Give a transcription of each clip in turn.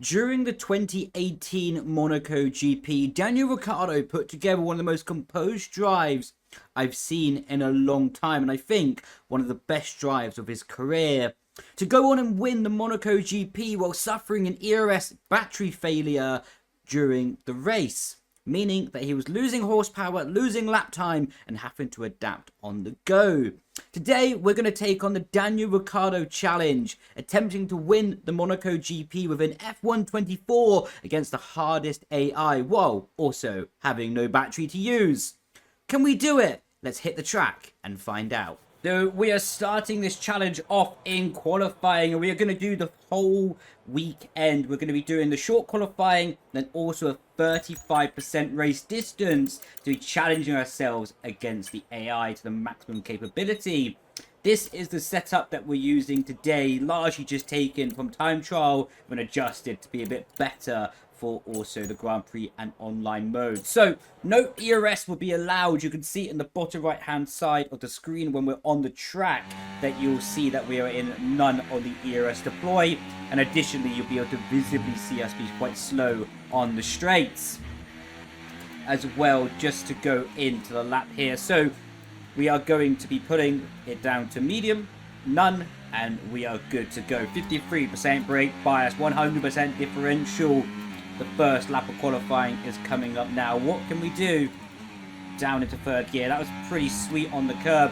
During the 2018 Monaco GP, Daniel Ricciardo put together one of the most composed drives I've seen in a long time, and I think one of the best drives of his career. To go on and win the Monaco GP while suffering an ERS battery failure during the race, meaning that he was losing horsepower, losing lap time, and having to adapt on the go. Today, we're going to take on the Daniel Ricciardo challenge, attempting to win the Monaco GP with an F124 against the hardest AI, while also having no battery to use. Can we do it? Let's hit the track and find out. So we are starting this challenge off in qualifying, and we are going to do the whole weekend. We're going to be doing the short qualifying, then also a 35% race distance to be challenging ourselves against the AI to the maximum capability. This is the setup that we're using today, largely just taken from time trial and adjusted to be a bit better for also the Grand Prix and online mode. So no ERS will be allowed. You can see in the bottom right hand side of the screen when we're on the track that you'll see that we are in none of the ERS deploy, and additionally you'll be able to visibly see us be quite slow on the straights as well, just to go into the lap here. So we are going to be putting it down to medium, none, and we are good to go. 53% brake bias, 100% differential. The first lap of qualifying is coming up now. What can we do? Down into third gear. That was pretty sweet on the curb.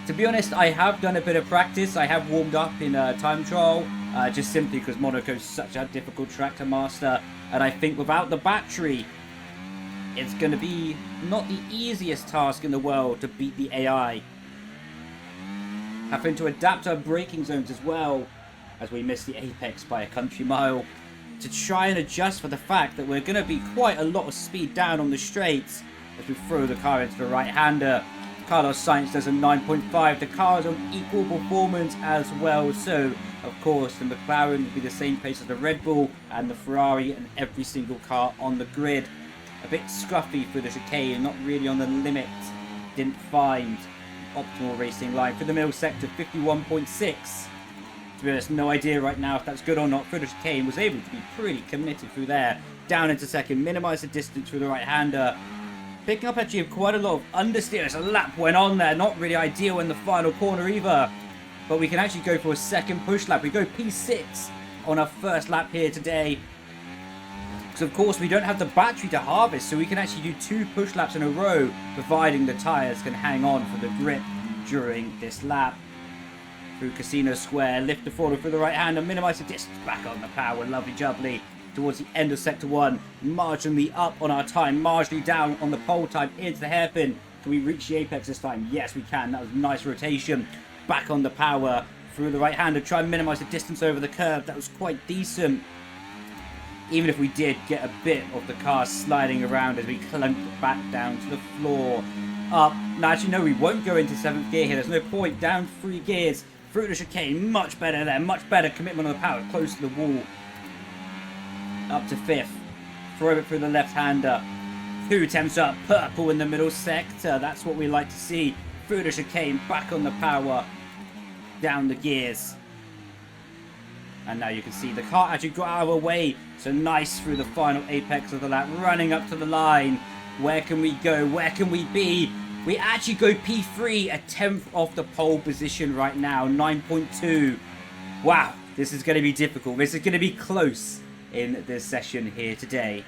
To be honest, I have done a bit of practice. I have warmed up in time trial, just simply because Monaco is such a difficult track to master. And I think without the battery, it's going to be not the easiest task in the world to beat the AI. Having to adapt our braking zones as well, as we miss the apex by a country mile, to try and adjust for the fact that we're going to be quite a lot of speed down on the straights as we throw the car into the right-hander. Carlos Sainz does a 9.5. The car is on equal performance as well. So, of course, the McLaren will be the same pace as the Red Bull and the Ferrari and every single car on the grid. A bit scruffy for the chicane, not really on the limit. Didn't find optimal racing line. For the middle sector, 51.6. To be honest, no idea right now if that's good or not. Friedrich Kane was able to be pretty committed through there. Down into second, minimise the distance through the right-hander. Picking up actually quite a lot of understeer as a lap went on there. Not really ideal in the final corner either. But we can actually go for a second push lap. We go P6 on our first lap here today. Because of course we don't have the battery to harvest, so we can actually do 2 push laps in a row, providing the tyres can hang on for the grip during this lap. Through Casino Square, lift the throttle through the right hand and minimise the distance back on the power. Lovely jubbly towards the end of sector 1. Marginally up on our time, marginally down on the pole time into the hairpin. Can we reach the apex this time? Yes, we can. That was a nice rotation. Back on the power through the right hand to try and minimise the distance over the curve. That was quite decent. Even if we did get a bit of the car sliding around as we clunked back down to the floor. Up. Now, actually, no, we won't go into 7th gear here. There's no point. Down 3 gears. Through the chicane, much better there, much better commitment on the power, close to the wall. Up to 5th, throw it through the left-hander. 2 attempts up, purple in the middle sector, that's what we like to see. Through the chicane, back on the power, down the gears. And now you can see the car actually got out of our way, so nice through the final apex of the lap, running up to the line. Where can we go, where can we be? We actually go P3, a 10th off the pole position right now, 9.2. Wow, this is going to be difficult. This is going to be close in this session here today.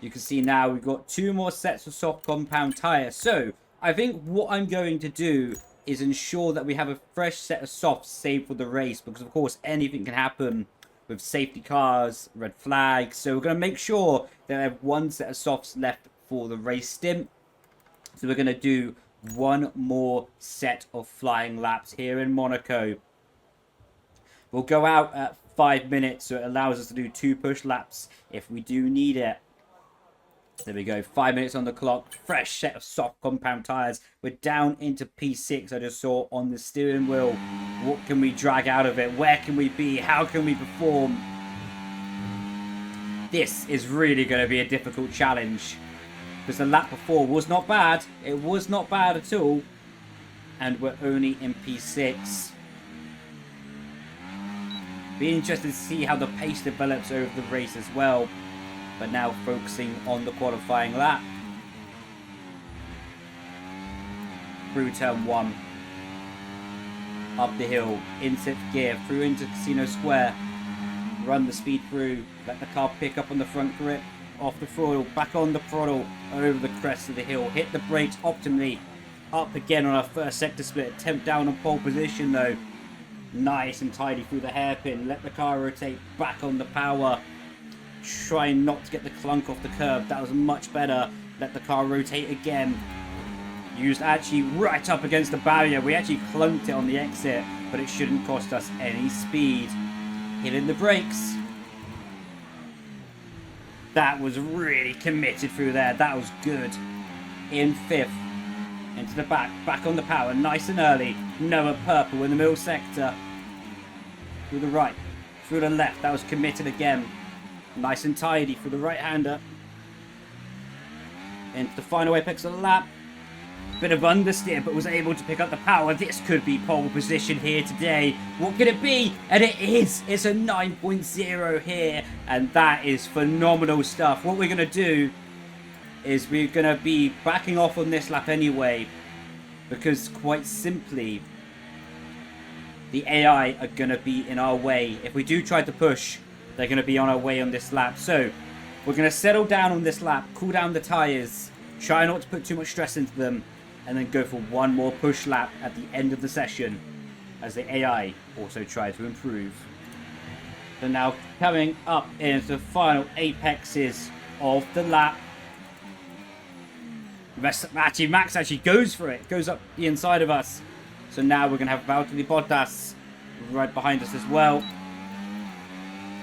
You can see now we've got 2 more sets of soft compound tyres. So I think what I'm going to do is ensure that we have a fresh set of softs saved for the race, because of course anything can happen with safety cars, red flags. So we're going to make sure that I have 1 set of softs left for the race stint. So we're going to do 1 more set of flying laps here in Monaco. We'll go out at 5 minutes, so it allows us to do 2 push laps if we do need it. There we go, 5 minutes on the clock. Fresh set of soft compound tyres. We're down into P6, I just saw on the steering wheel. What can we drag out of it? Where can we be? How can we perform? This is really going to be a difficult challenge. Because the lap before was not bad. It was not bad at all. And we're only in P6. Be interested to see how the pace develops over the race as well. But now focusing on the qualifying lap. Through turn 1. Up the hill, in 6th gear, through into Casino Square. Run the speed through, let the car pick up on the front grip, off the throttle, back on the throttle, over the crest of the hill, hit the brakes optimally, up again on our first sector split, attempt down on pole position though, nice and tidy through the hairpin, let the car rotate back on the power, trying not to get the clunk off the curb, that was much better, let the car rotate again, used actually right up against the barrier, we actually clunked it on the exit, but it shouldn't cost us any speed. Hitting the brakes. That was really committed through there. That was good. In 5th. Into the back. Back on the power. Nice and early. Noah purple in the middle sector. Through the right. Through the left. That was committed again. Nice and tidy through the right-hander. Into the final apex of the lap. Bit of understeer, but was able to pick up the power. This could be pole position here today. What could it be? And it is. It's a 9.0 here. And that is phenomenal stuff. What we're going to do is we're going to be backing off on this lap anyway. Because quite simply, the AI are going to be in our way. If we do try to push, they're going to be on our way on this lap. So we're going to settle down on this lap, cool down the tyres, try not to put too much stress into them, and then go for one more push lap at the end of the session as the AI also try to improve. So now coming up into the final apexes of the lap. Max actually goes for it, goes up the inside of us. So now we're going to have Valtteri Bottas right behind us as well.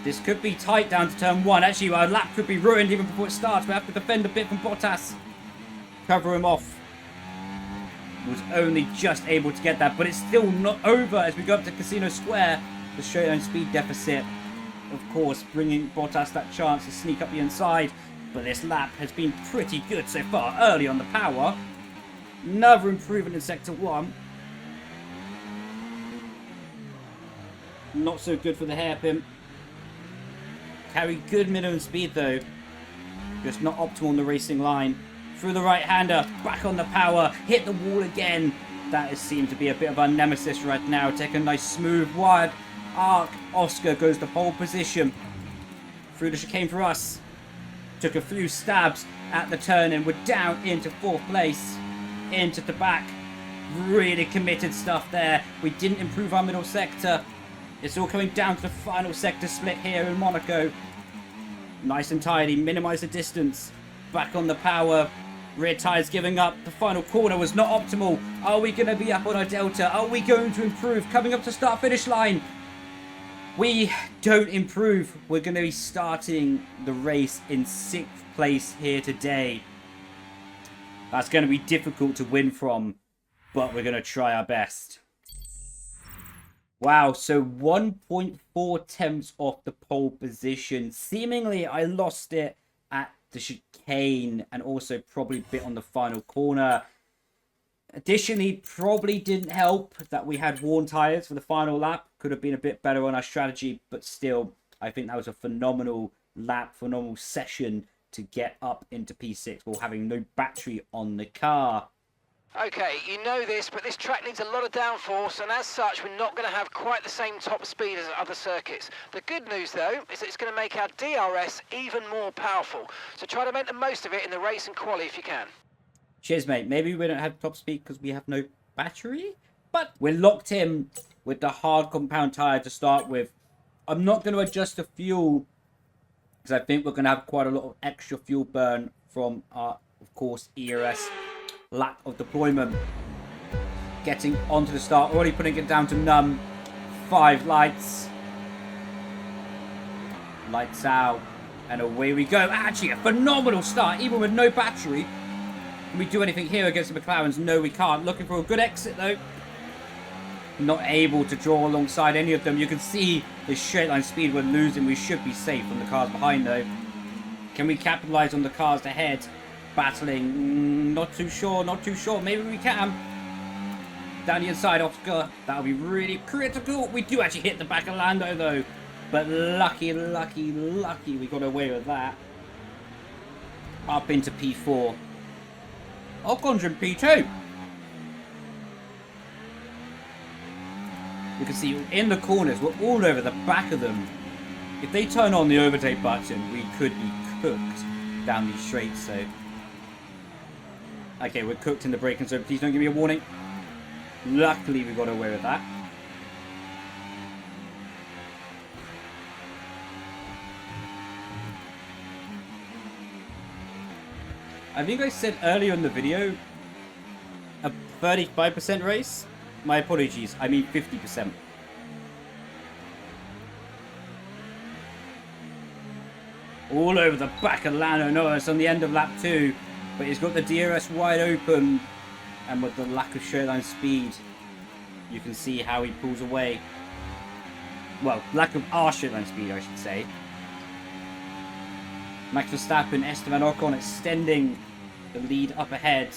This could be tight down to turn 1. Actually, our lap could be ruined even before it starts. We have to defend a bit from Bottas. Cover him off. Was only just able to get that, but it's still not over as we go up to Casino Square. The straight line speed deficit, of course, bringing Bottas that chance to sneak up the inside. But this lap has been pretty good so far. Early on the power. Another improvement in Sector 1. Not so good for the hairpin. Carry good minimum speed though. Just not optimal on the racing line. Through the right-hander, back on the power, hit the wall again. That seems to be a bit of our nemesis right now. Take a nice smooth wide arc. Oscar goes to pole position. Through the chicane for us. Took a few stabs at the turn and we're down into 4th place. Into the back. Really committed stuff there. We didn't improve our middle sector. It's all coming down to the final sector split here in Monaco. Nice and tidy. Minimize the distance. Back on the power. Rear tyres giving up. The final corner was not optimal. Are we going to be up on our delta? Are we going to improve? Coming up to start-finish line. We don't improve. We're going to be starting the race in 6th place here today. That's going to be difficult to win from, but we're going to try our best. Wow, so 1.4 tenths off the pole position. Seemingly, I lost it at the chicane and also probably a bit on the final corner. Additionally, probably didn't help that we had worn tyres for the final lap. Could have been a bit better on our strategy, but still, I think that was a phenomenal lap, phenomenal session to get up into P6 while having no battery on the car. Okay, you know this, but this track needs a lot of downforce, and as such, we're not going to have quite the same top speed as other circuits. The good news, though, is that it's going to make our DRS even more powerful. So try to make the most of it in the race and quali if you can. Cheers, mate. Maybe we don't have top speed because we have no battery, but we're locked in with the hard compound tyre to start with. I'm not going to adjust the fuel because I think we're going to have quite a lot of extra fuel burn from our, of course, ERS lap of deployment. Getting onto the start, already putting it down to none. 5 lights. Lights out. And away we go. Actually, a phenomenal start, even with no battery. Can we do anything here against the McLarens? No, we can't. Looking for a good exit, though. Not able to draw alongside any of them. You can see the straight line speed we're losing. We should be safe from the cars behind, though. Can we capitalize on the cars ahead? Battling. Not too sure. Not too sure. Maybe we can. Down the inside, Oscar. That'll be really critical. We do actually hit the back of Lando, though. But lucky we got away with that. Up into P4. Ocon's in P2. You can see in the corners, we're all over the back of them. If they turn on the overtake button, we could be cooked down these straights, so... Okay, we're cooked in the braking zone. Please don't give me a warning. Luckily, we got away with that. I think I said earlier in the video, a 35% race? My apologies, I mean 50%. All over the back of Lando Norris on the end of lap 2. But he's got the DRS wide open. And with the lack of straight line speed, you can see how he pulls away. Well, lack of our straight line speed, I should say. Max Verstappen, Esteban Ocon extending the lead up ahead.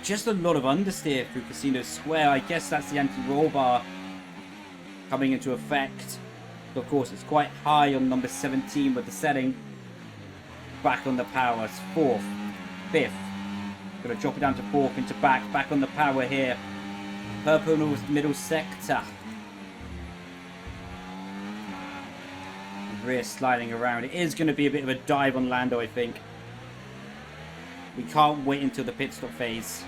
Just a lot of understeer through Casino Square. I guess that's the anti-roll bar coming into effect. Of course, it's quite high on number 17 with the setting. Back on the power. It's 4th, 5th. Going to drop it down to 4th into back. Back on the power here. Purple middle sector. Rear sliding around. It is going to be a bit of a dive on Lando, I think. We can't wait until the pit stop phase.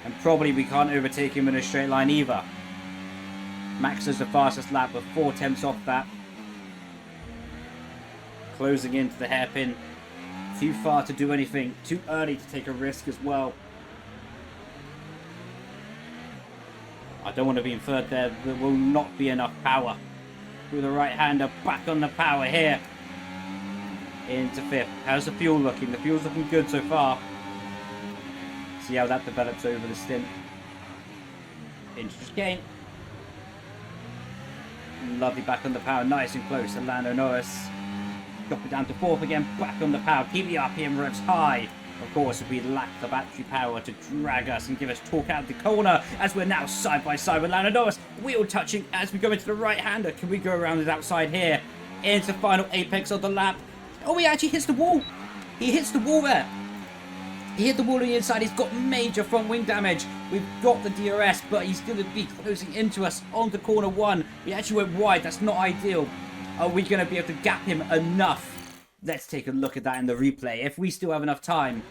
And probably we can't overtake him in a straight line either. Max does the fastest lap with 4/10 off that. Closing into the hairpin. Too far to do anything. Too early to take a risk as well. I don't want to be in third there. There will not be enough power. With the right hander back on the power here. Into 5th. How's the fuel looking? The fuel's looking good so far. See how that develops over the stint. Inch gain. Lovely back on the power. Nice and close to Lando Norris. Drop it down to 4th again. Back on the power. Keep the RPM revs high. Of course, we lack the battery power to drag us and give us torque out the corner as we're now side by side with Lando Norris. Wheel touching as we go into the right hander. Can we go around it outside here? Into the final apex of the lap. Oh, he actually hits the wall. He hits the wall there. He hit the wall on the inside. He's got major front wing damage. We've got the DRS, but he's going to be closing into us onto corner 1. We actually went wide. That's not ideal. Are we going to be able to gap him enough? Let's take a look at that in the replay. If we still have enough time.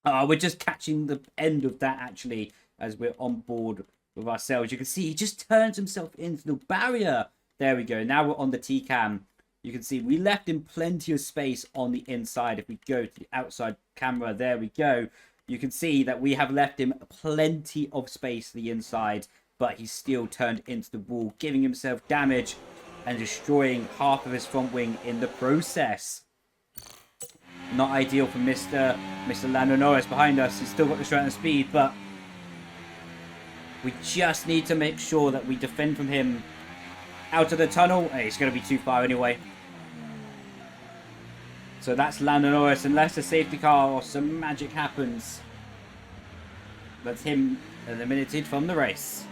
We're just catching the end of that, actually, as we're on board with ourselves. You can see he just turns himself into the barrier. There we go. Now we're on the T-cam. You can see we left him plenty of space on the inside. If we go to the outside camera, there we go. You can see that we have left him plenty of space to the inside, but he's still turned into the wall, giving himself damage and destroying half of his front wing in the process. Not ideal for Mr. Lando Norris behind us. He's still got the strength and speed, but we just need to make sure that we defend from him out of the tunnel. Hey, it's going to be too far anyway. So that's Lando Norris, unless the safety car or some magic happens. That's him eliminated from the race.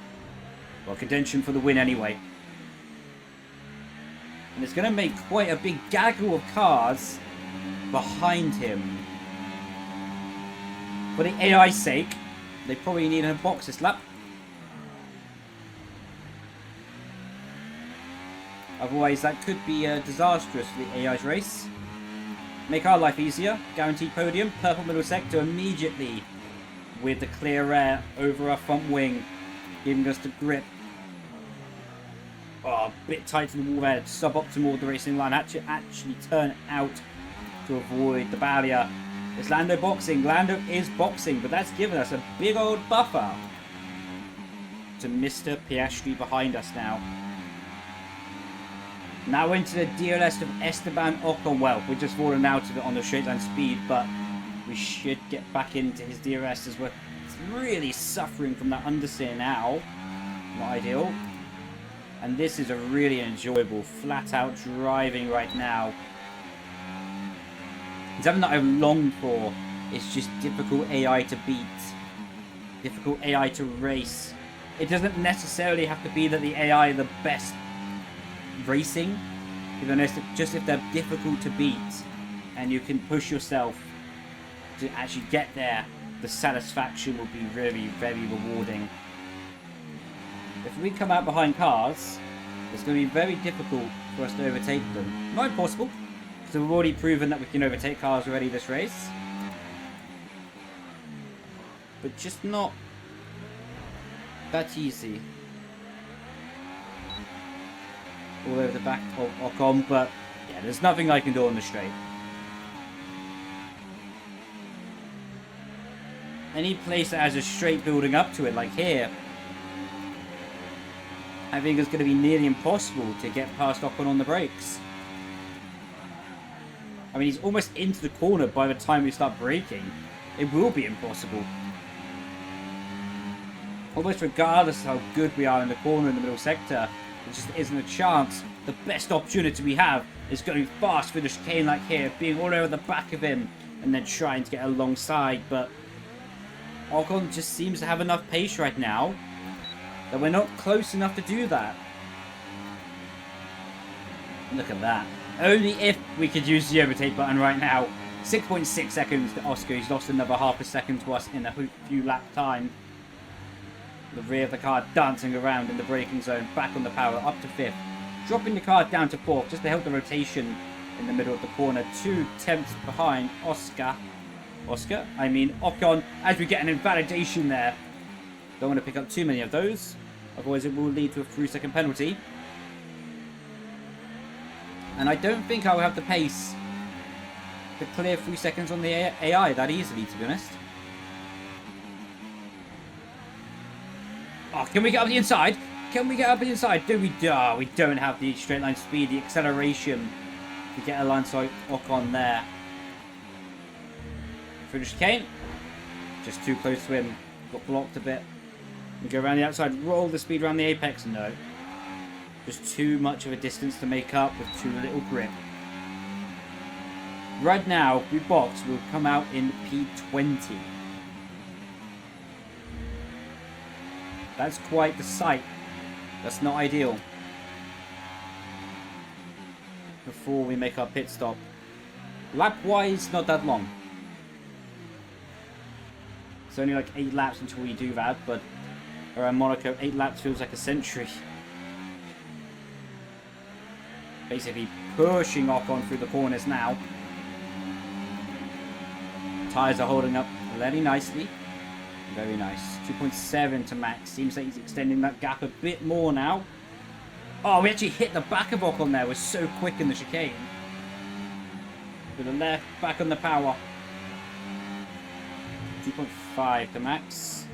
Well, contention for the win anyway. And it's going to make quite a big gaggle of cars behind him. For the AI's sake, they probably need a box this lap. Otherwise, that could be disastrous for the AI's race. Make our life easier. Guaranteed podium. Purple middle sector immediately with the clear air over our front wing, giving us the grip. Oh, a bit tight to the wall there. Suboptimal with the racing line. Actually turn out to avoid the barrier. It's Lando boxing. Lando is boxing, but that's given us a big old buffer to Mr. Piastri behind us now. Now into the DRS of Esteban Ocon. Well, we're just falling out of it on the straight line speed, but we should get back into his DRS as we're really suffering from that understeer now. Not ideal. And this is a really enjoyable, flat-out driving right now. It's something that I've longed for. It's just difficult AI to beat. Difficult AI to race. It doesn't necessarily have to be that the AI are the best racing, to be honest, just if they're difficult to beat and you can push yourself to actually get there, the satisfaction will be very, very rewarding. If we come out behind cars, it's going to be very difficult for us to overtake them. Not impossible, because we've already proven that we can overtake cars already this race. But just not that easy. All over the back of Ocon, but yeah, there's nothing I can do on the straight. Any place that has a straight building up to it, like here, I think it's going to be nearly impossible to get past Ocon on the brakes. I mean, he's almost into the corner by the time we start braking. It will be impossible. Almost regardless of how good we are in the corner in the middle sector, there just isn't a chance. The best opportunity we have is going fast through the chicane like here, being all over the back of him, and then trying to get alongside. But Ocon just seems to have enough pace right now that we're not close enough to do that. Look at that. Only if we could use the overtake button right now. 6.6 seconds to Oscar. He's lost another half a second to us in a few lap time. The rear of the car dancing around in the braking zone. Back on the power, up to 5th. Dropping the car down to 4th just to help the rotation in the middle of the corner. 2 tenths behind Ocon, as we get an invalidation there. Don't want to pick up too many of those, otherwise it will lead to a 3-second penalty. And I don't think I will have the pace to clear 3 seconds on the AI that easily, to be honest. Oh, can we get up the inside? Can we get up the inside? Do we? We don't have the straight line speed, the acceleration to get alongside Ocon there. Through the chicane. Just too close to him. Got blocked a bit. We go around the outside, roll the speed around the apex. No. Just too much of a distance to make up with too little grip. Right now, we box will come out in P20. That's quite the sight. That's not ideal. Before we make our pit stop. Lap-wise, not that long. It's only like 8 laps until we do that, but around Monaco, 8 laps feels like a century. Basically pushing Ocon through the corners now. Tyres are holding up very nicely. Very nice. 2.7 to max. Seems like he's extending that gap a bit more now. Oh, we actually hit the back of Ocon there. We're so quick in the chicane. To the left, back on the power. 2.5 to max.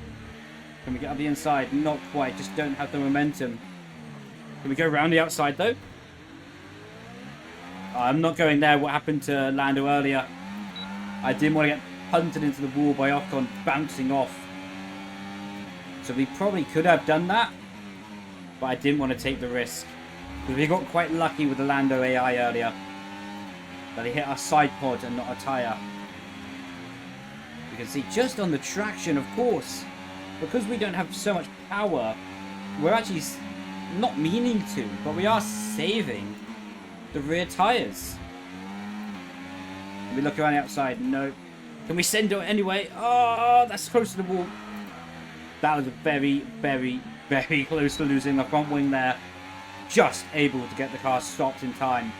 Can we get up the inside? Not quite. Just don't have the momentum. Can we go around the outside though? I'm not going there. What happened to Lando earlier? I didn't want to get punted into the wall by Ocon bouncing off. So we probably could have done that, but I didn't want to take the risk. Because we got quite lucky with the Lando AI earlier. That he hit our side pod and not a tyre. You can see just on the traction, of course. Because we don't have so much power, we're actually not meaning to, but we are saving the rear tyres. Can we look around the outside? No. Can we send it anyway? Oh, that's close to the wall. That was very, very, very close to losing the front wing there. Just able to get the car stopped in time.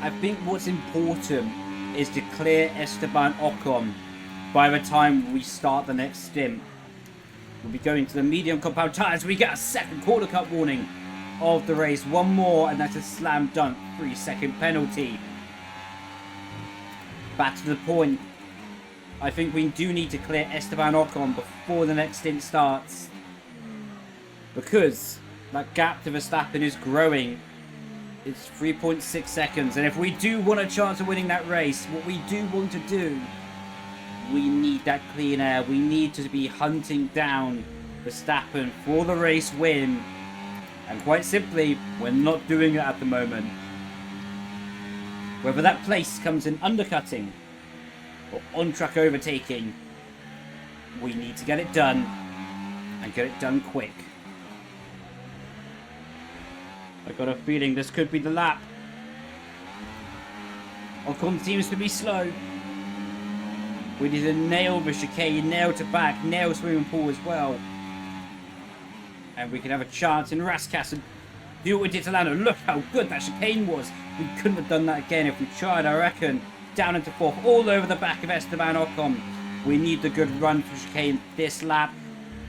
I think what's important is to clear Esteban Ocon by the time we start the next stint. We'll be going to the medium compound tyres. We get a second quarter cut warning of the race. One more and that's a slam dunk 3-second penalty. Back to the point. I think we do need to clear Esteban Ocon before the next stint starts. Because that gap to Verstappen is growing. It's 3.6 seconds. And if we do want a chance of winning that race, what we do want to do, we need that clean air. We need to be hunting down Verstappen for the race win. And quite simply, we're not doing it at the moment. Whether that place comes in undercutting or on-track overtaking, we need to get it done and get it done quick. I got a feeling this could be the lap. Ocon seems to be slow. We need to nail the chicane, nail to back, nail swimming pool as well. And we can have a chance in Rascasse and do what we did to Lando. Look how good that chicane was. We couldn't have done that again if we tried, I reckon. Down into fourth, all over the back of Esteban Ocon. We need the good run for chicane this lap.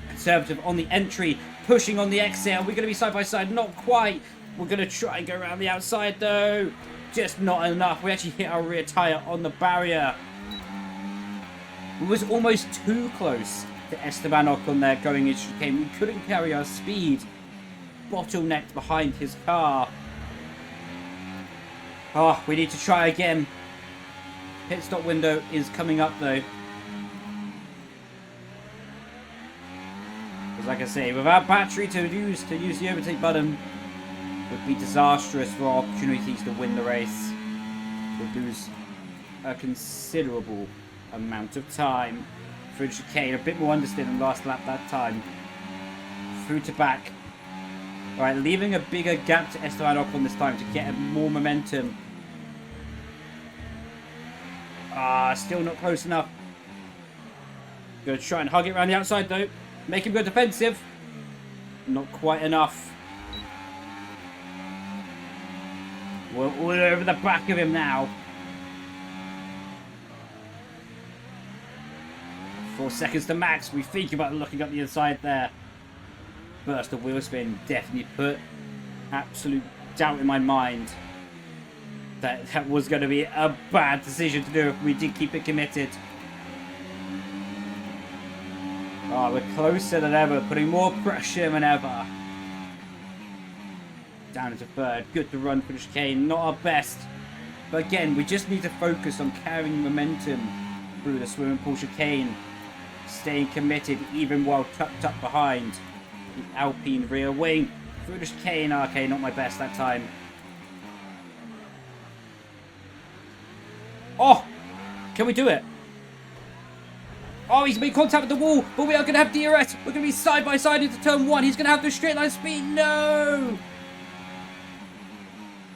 Conservative on the entry, pushing on the exit. Are we going to be side by side? Not quite. We're going to try and go around the outside though. Just not enough. We actually hit our rear tyre on the barrier. We was almost too close to Esteban Ocon there going into chicane. We couldn't carry our speed. Bottlenecked behind his car. Oh, we need to try again. Pit stop window is coming up though. Because like I say, without battery to use the overtake button would be disastrous for our opportunities to win the race. We'd lose a considerable amount of time through the chicane. A bit more understeer than last lap that time. Through to back. Alright, leaving a bigger gap to Esteban Ocon this time to get more momentum. Still not close enough. Gonna try and hug it around the outside though. Make him go defensive. Not quite enough. We're all over the back of him now. 4 seconds to max. We think about looking up the inside there. Burst of wheel spin definitely put absolute doubt in my mind that was going to be a bad decision to do if we did keep it committed. Oh, we're closer than ever, putting more pressure than ever. Down into third. Good to run for the chicane. Not our best. But again, we just need to focus on carrying momentum through the swimming pool chicane. Staying committed even while tucked up behind the Alpine rear wing. Through the chicane. Okay, not my best that time. Oh! Can we do it? Oh, he's made contact with the wall, but we are going to have DRS. We're going to be side by side into turn one. He's going to have the straight line speed. No!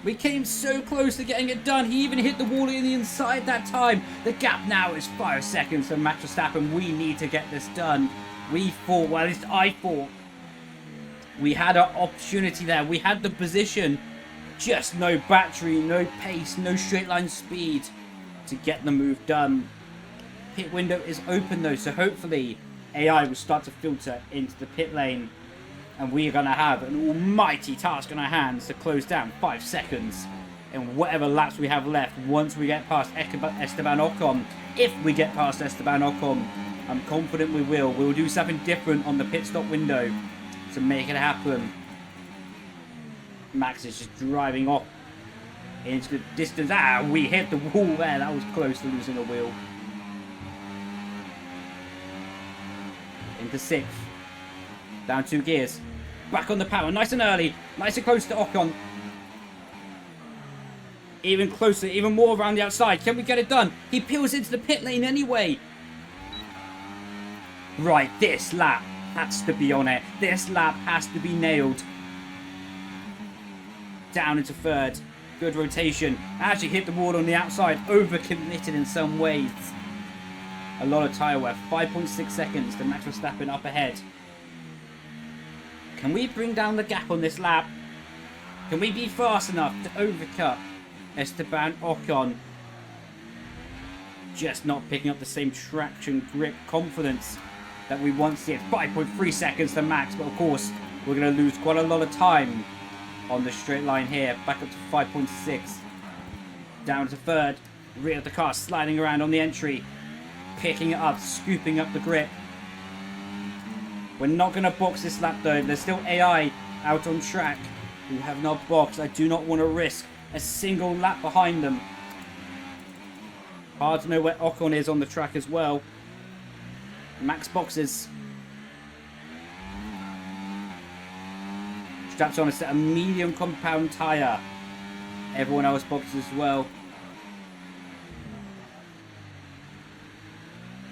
We came so close to getting it done. He even hit the wall in the inside that time. The gap now is 5 seconds for Max Verstappen. We need to get this done. We thought, well, at least I thought, we had an opportunity there. We had the position. Just no battery, no pace, no straight line speed to get the move done. Pit window is open though, so hopefully AI will start to filter into the pit lane, and we are going to have an almighty task on our hands to close down 5 seconds in whatever laps we have left once we get past Esteban Ocon. If we get past Esteban Ocon, I'm confident we will. We'll do something different on the pit stop window to make it happen. Max is just driving off into the distance. We hit the wall there. That was close to losing a wheel. Into sixth. Down 2 gears. Back on the power. Nice and early. Nice and close to Ocon. Even closer. Even more around the outside. Can we get it done? He peels into the pit lane anyway. Right. This lap has to be on it. This lap has to be nailed. Down into third. Good rotation. Actually hit the wall on the outside. Overcommitted in some ways. A lot of tyre wear. 5.6 seconds to Max Verstappen up ahead. Can we bring down the gap on this lap? Can we be fast enough to overcut Esteban Ocon? Just not picking up the same traction, grip, confidence that we once did. 5.3 seconds to Max, but of course we're going to lose quite a lot of time on the straight line here. Back up to 5.6. Down to third. Rear of the car sliding around on the entry. Picking it up, scooping up the grip. We're not going to box this lap though. There's still AI out on track who have not boxed. I do not want to risk a single lap behind them. Hard to know where Ocon is on the track as well. Max boxes. Straps on a set of medium compound tyre. Everyone else boxes as well.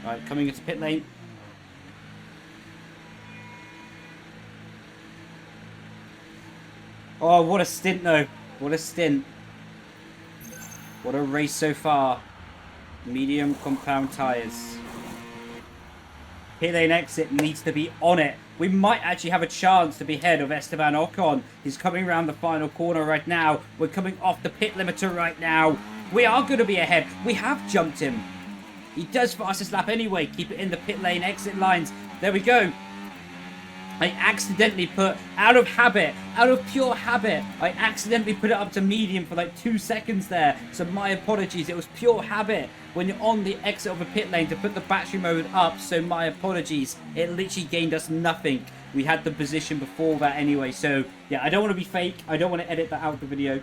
Right, coming into pit lane. Oh, what a stint, though. What a stint. What a race so far. Medium compound tyres. Pit lane exit needs to be on it. We might actually have a chance to be ahead of Esteban Ocon. He's coming around the final corner right now. We're coming off the pit limiter right now. We are going to be ahead. We have jumped him. He does fastest lap anyway. Keep it in the pit lane exit lines. There we go. I accidentally put, out of habit, out of pure habit, I accidentally put it up to medium for like 2 seconds there. So my apologies. It was pure habit when you're on the exit of a pit lane to put the battery mode up. So my apologies. It literally gained us nothing. We had the position before that anyway. So yeah, I don't want to be fake. I don't want to edit that out of the video.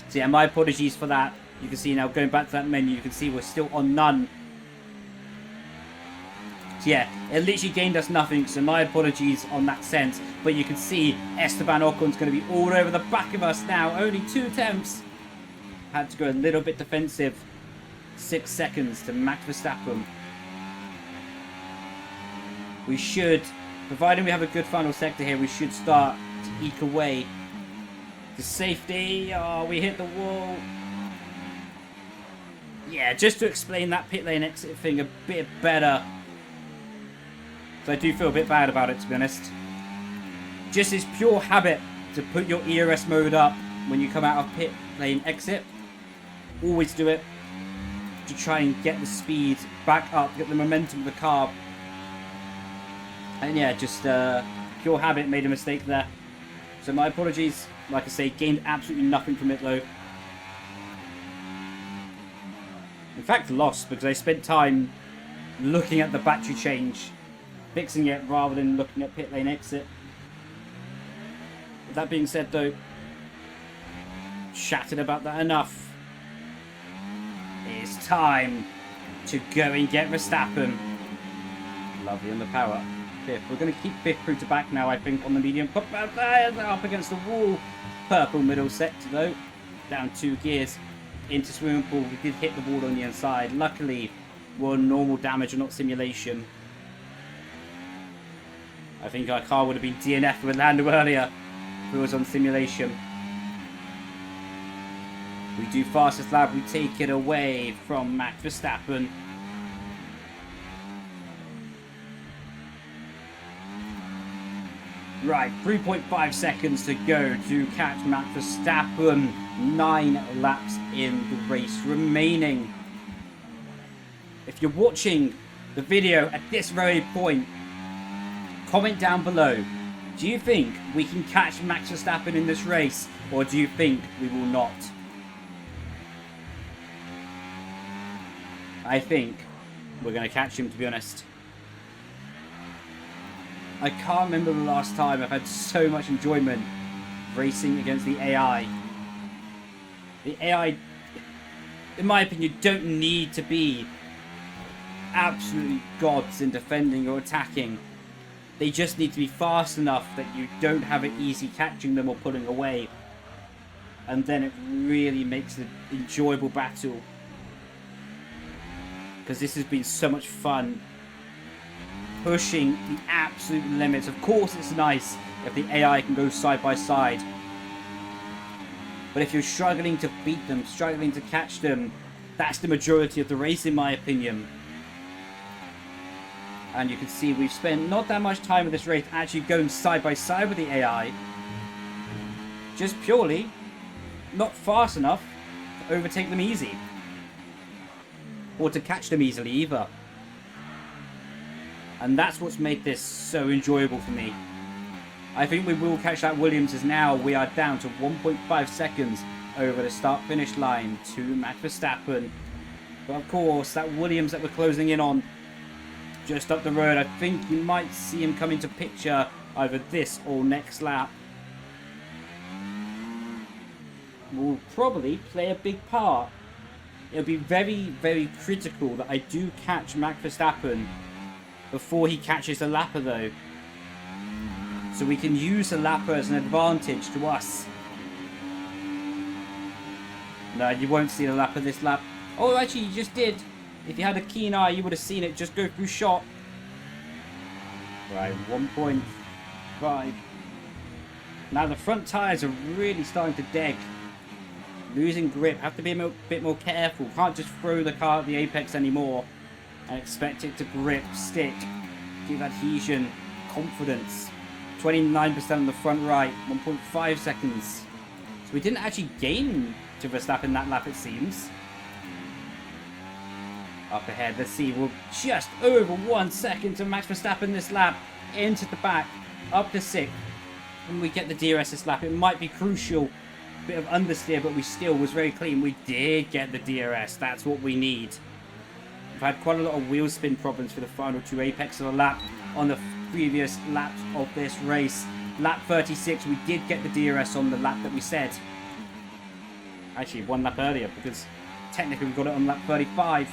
So yeah, my apologies for that. You can see now, going back to that menu, you can see we're still on none. So yeah, it literally gained us nothing, so my apologies on that sense. But you can see Esteban Ocon's going to be all over the back of us now. Only 2 attempts. Had to go a little bit defensive. 6 seconds to Max Verstappen. We should, providing we have a good final sector here, we should start to eke away. The safety. Oh, we hit the wall. Yeah, just to explain that pit lane exit thing a bit better. So I do feel a bit bad about it, to be honest. Just this pure habit to put your ERS mode up when you come out of pit lane exit. Always do it to try and get the speed back up, get the momentum of the car. And yeah, just pure habit, made a mistake there. So my apologies. Like I say, gained absolutely nothing from it though. In fact, lost because I spent time looking at the battery change, fixing it rather than looking at pit lane exit. With that being said though, chatted about that enough. It's time to go and get Verstappen. Lovely on the power. Fifth. We're going to keep fifth through to back now, I think, on the medium. Up against the wall. Purple middle sector though. Down 2 gears. Into swimming pool. We did hit the wall on the inside. Luckily, we're on normal damage and not simulation. I think our car would have been DNF with Lando earlier if it was on simulation. We do fastest lap. We take it away from Max Verstappen. Right, 3.5 seconds to go to catch Max Verstappen. 9 laps in the race remaining. If you're watching the video at this very point, comment down below. Do you think we can catch Max Verstappen in this race, or do you think we will not? I think we're going to catch him, to be honest. I can't remember the last time I've had so much enjoyment racing against the AI. The AI, in my opinion, don't need to be absolutely gods in defending or attacking. They just need to be fast enough that you don't have it easy catching them or pulling away. And then it really makes an enjoyable battle. Because this has been so much fun. Pushing the absolute limits. Of course it's nice if the AI can go side by side. But if you're struggling to beat them, struggling to catch them, that's the majority of the race in my opinion. And you can see we've spent not that much time in this race actually going side by side with the AI. Just purely not fast enough to overtake them easy. Or to catch them easily either. And that's what's made this so enjoyable for me. I think we will catch that Williams, as now we are down to 1.5 seconds over the start-finish line to Max Verstappen. But of course, that Williams that we're closing in on just up the road, I think you might see him come into picture either this or next lap. Will probably play a big part. It'll be very, very critical that I do catch Max Verstappen before he catches the lapper though. So we can use the lapper as an advantage to us. No, you won't see the lapper this lap. Oh, actually you just did. If you had a keen eye, you would have seen it just go through shot. Right, 1.5. Now the front tyres are really starting to deg. Losing grip. Have to be a bit more careful. Can't just throw the car at the apex anymore and expect it to grip, stick, give adhesion, confidence. 29% on the front right, 1.5 seconds. So we didn't actually gain to Verstappen that lap, it seems. Up ahead, let's see, we're just over 1 second to Max Verstappen this lap. Into the back, up to 6th. And we get the DRS this lap. It might be crucial. Bit of understeer, but we still was very clean. We did get the DRS. That's what we need. We've had quite a lot of wheel spin problems for the final 2 apex of the lap on the previous laps of this race. Lap 36, we did get the DRS on the lap that we said. Actually, 1 lap earlier, because technically we got it on lap 35.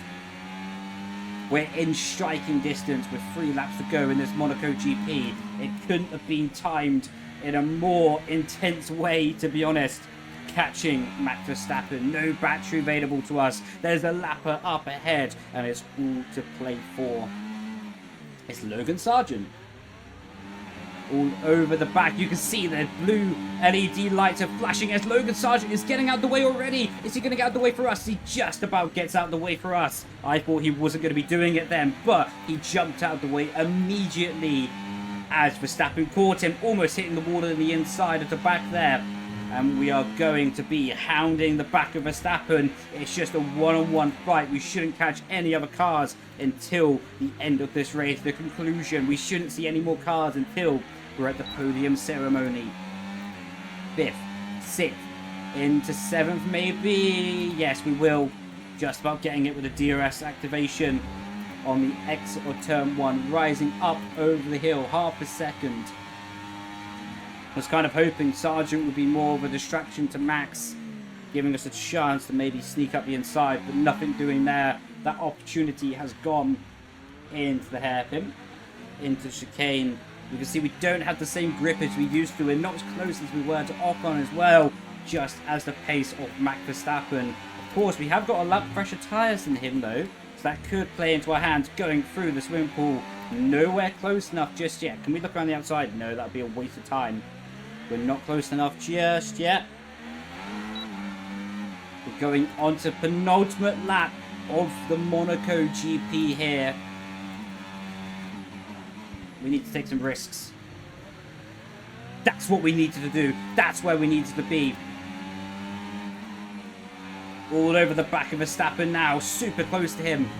We're in striking distance with 3 laps to go in this Monaco GP. It couldn't have been timed in a more intense way, to be honest. Catching Max Verstappen. No battery available to us. There's a lapper up ahead, and it's all to play for. It's Logan Sargent. All over the back. You can see the blue LED lights are flashing as Logan Sargent is getting out the way already. Is he going to get out the way for us? He just about gets out the way for us. I thought he wasn't going to be doing it then, but he jumped out the way immediately as Verstappen caught him, almost hitting the wall on the inside of the back there. And we are going to be hounding the back of Verstappen. It's just a one-on-one fight. We shouldn't catch any other cars until the end of this race. The conclusion, we shouldn't see any more cars until we're at the podium ceremony. 5th, 6th, into 7th maybe. Yes, we will. Just about getting it with a DRS activation on the exit of turn 1, rising up over the hill, half a second. Was kind of hoping Sargent would be more of a distraction to Max, giving us a chance to maybe sneak up the inside, but nothing doing there. That opportunity has gone into the hairpin, into chicane. You can see we don't have the same grip as we used to. We're not as close as we were to Ocon as well, just as the pace of Max Verstappen. Of course, we have got a lap fresher tyres than him though, so that could play into our hands going through the swimming pool. Nowhere close enough just yet. Can we look around the outside? No, that would be a waste of time. We're not close enough just yet. We're going on to penultimate lap of the Monaco GP here. We need to take some risks. That's what we needed to do. That's where we needed to be. All over the back of Verstappen now. Super close to him.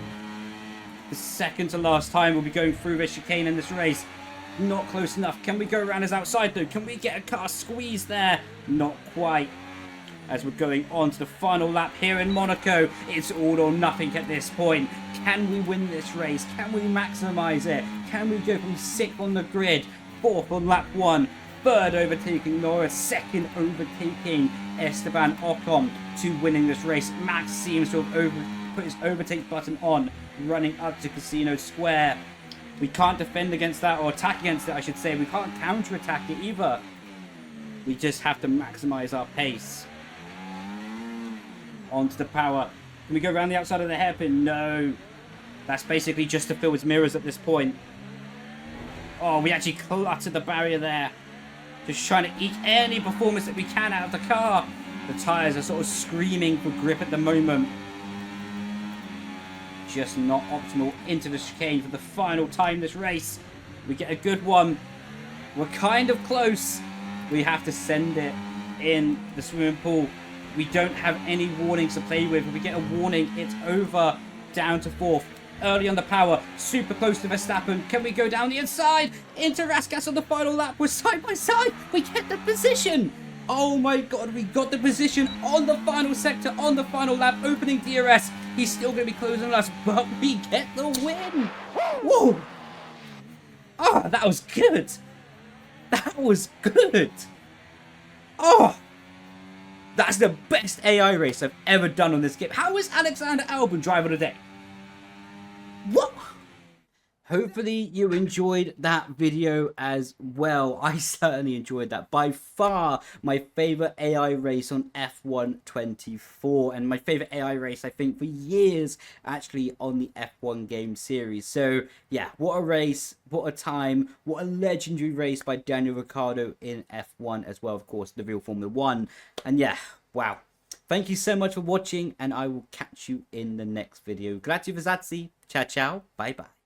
The second to last time we'll be going through this chicane in this race. Not close enough. Can we go around his outside though? Can we get a car squeeze there? Not quite. As we're going on to the final lap here in Monaco, it's all or nothing at this point. Can we win this race? Can we maximize it? Can we go from 6th on the grid, 4th on lap 1, 3rd overtaking Norris, 2nd overtaking Esteban Ocon to winning this race? Max seems to have put his overtake button on, running up to Casino Square. We can't defend against that, or attack against it, I should say. We can't counter-attack it either. We just have to maximize our pace. Onto the power. Can we go around the outside of the hairpin? No. That's basically just to fill his mirrors at this point. Oh, we actually cluttered the barrier there. Just trying to eke any performance that we can out of the car. The tyres are sort of screaming for grip at the moment. Just not optimal into the chicane for the final time this race. We get a good one. We're kind of close. We have to send it in the swimming pool. We don't have any warnings to play with. If we get a warning, it's over. Down to 4th. Early on the power. Super close to Verstappen. Can we go down the inside? Into Raskas on the final lap. We're side by side. We get the position. Oh my god, we got the position on the final sector, on the final lap, opening DRS. He's still going to be closing on us, but we get the win. Whoa. Oh, that was good. That was good. Oh. That's the best AI race I've ever done on this game. How is Alexander Albon driver today? What? hopefully you enjoyed that video as well. I certainly enjoyed that. By far my favorite AI race on F1 24, and my favorite AI race I think for years actually on the F1 game series. So yeah, what a race, what a time, what a legendary race by Daniel Ricciardo in F1 as well, of course, the real Formula 1. And yeah, wow. Thank you so much for watching, and I will catch you in the next video. Grazie, ciao ciao, bye bye.